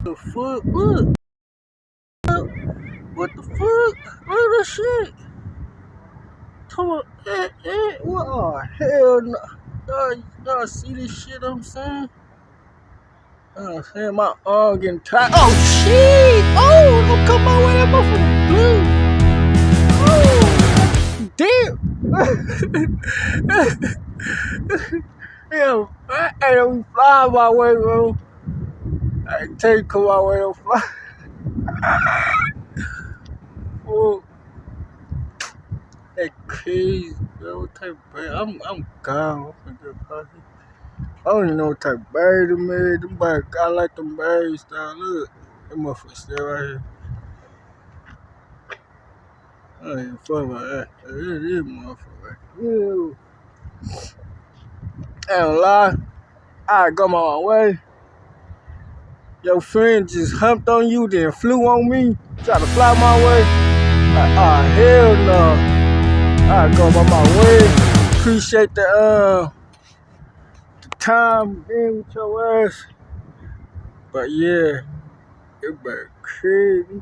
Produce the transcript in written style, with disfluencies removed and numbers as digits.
The fuck? What the fuck? Look at this shit. Come on, what? Oh, hell no. Y'all see this shit I'm saying? Oh, man, my arm getting tired. Oh, shit! Oh, don't come my way, that motherfucker blue. Oh, damn. Yeah, I don't fly my way, bro. I tell you, come my way, don't fly. Oh, that crazy, bro. What type of bird? I'm gone. I don't even know what type of bird them is. Them birds, I like them birds down. Look, that motherfucker still right here. I don't even fuck about that. This motherfucker. Ew. I don't lie. I go my way. Your friend just humped on you, then flew on me, tried to fly my way. Hell no. I go by my way. Appreciate the time being with your ass. But yeah, it better crazy.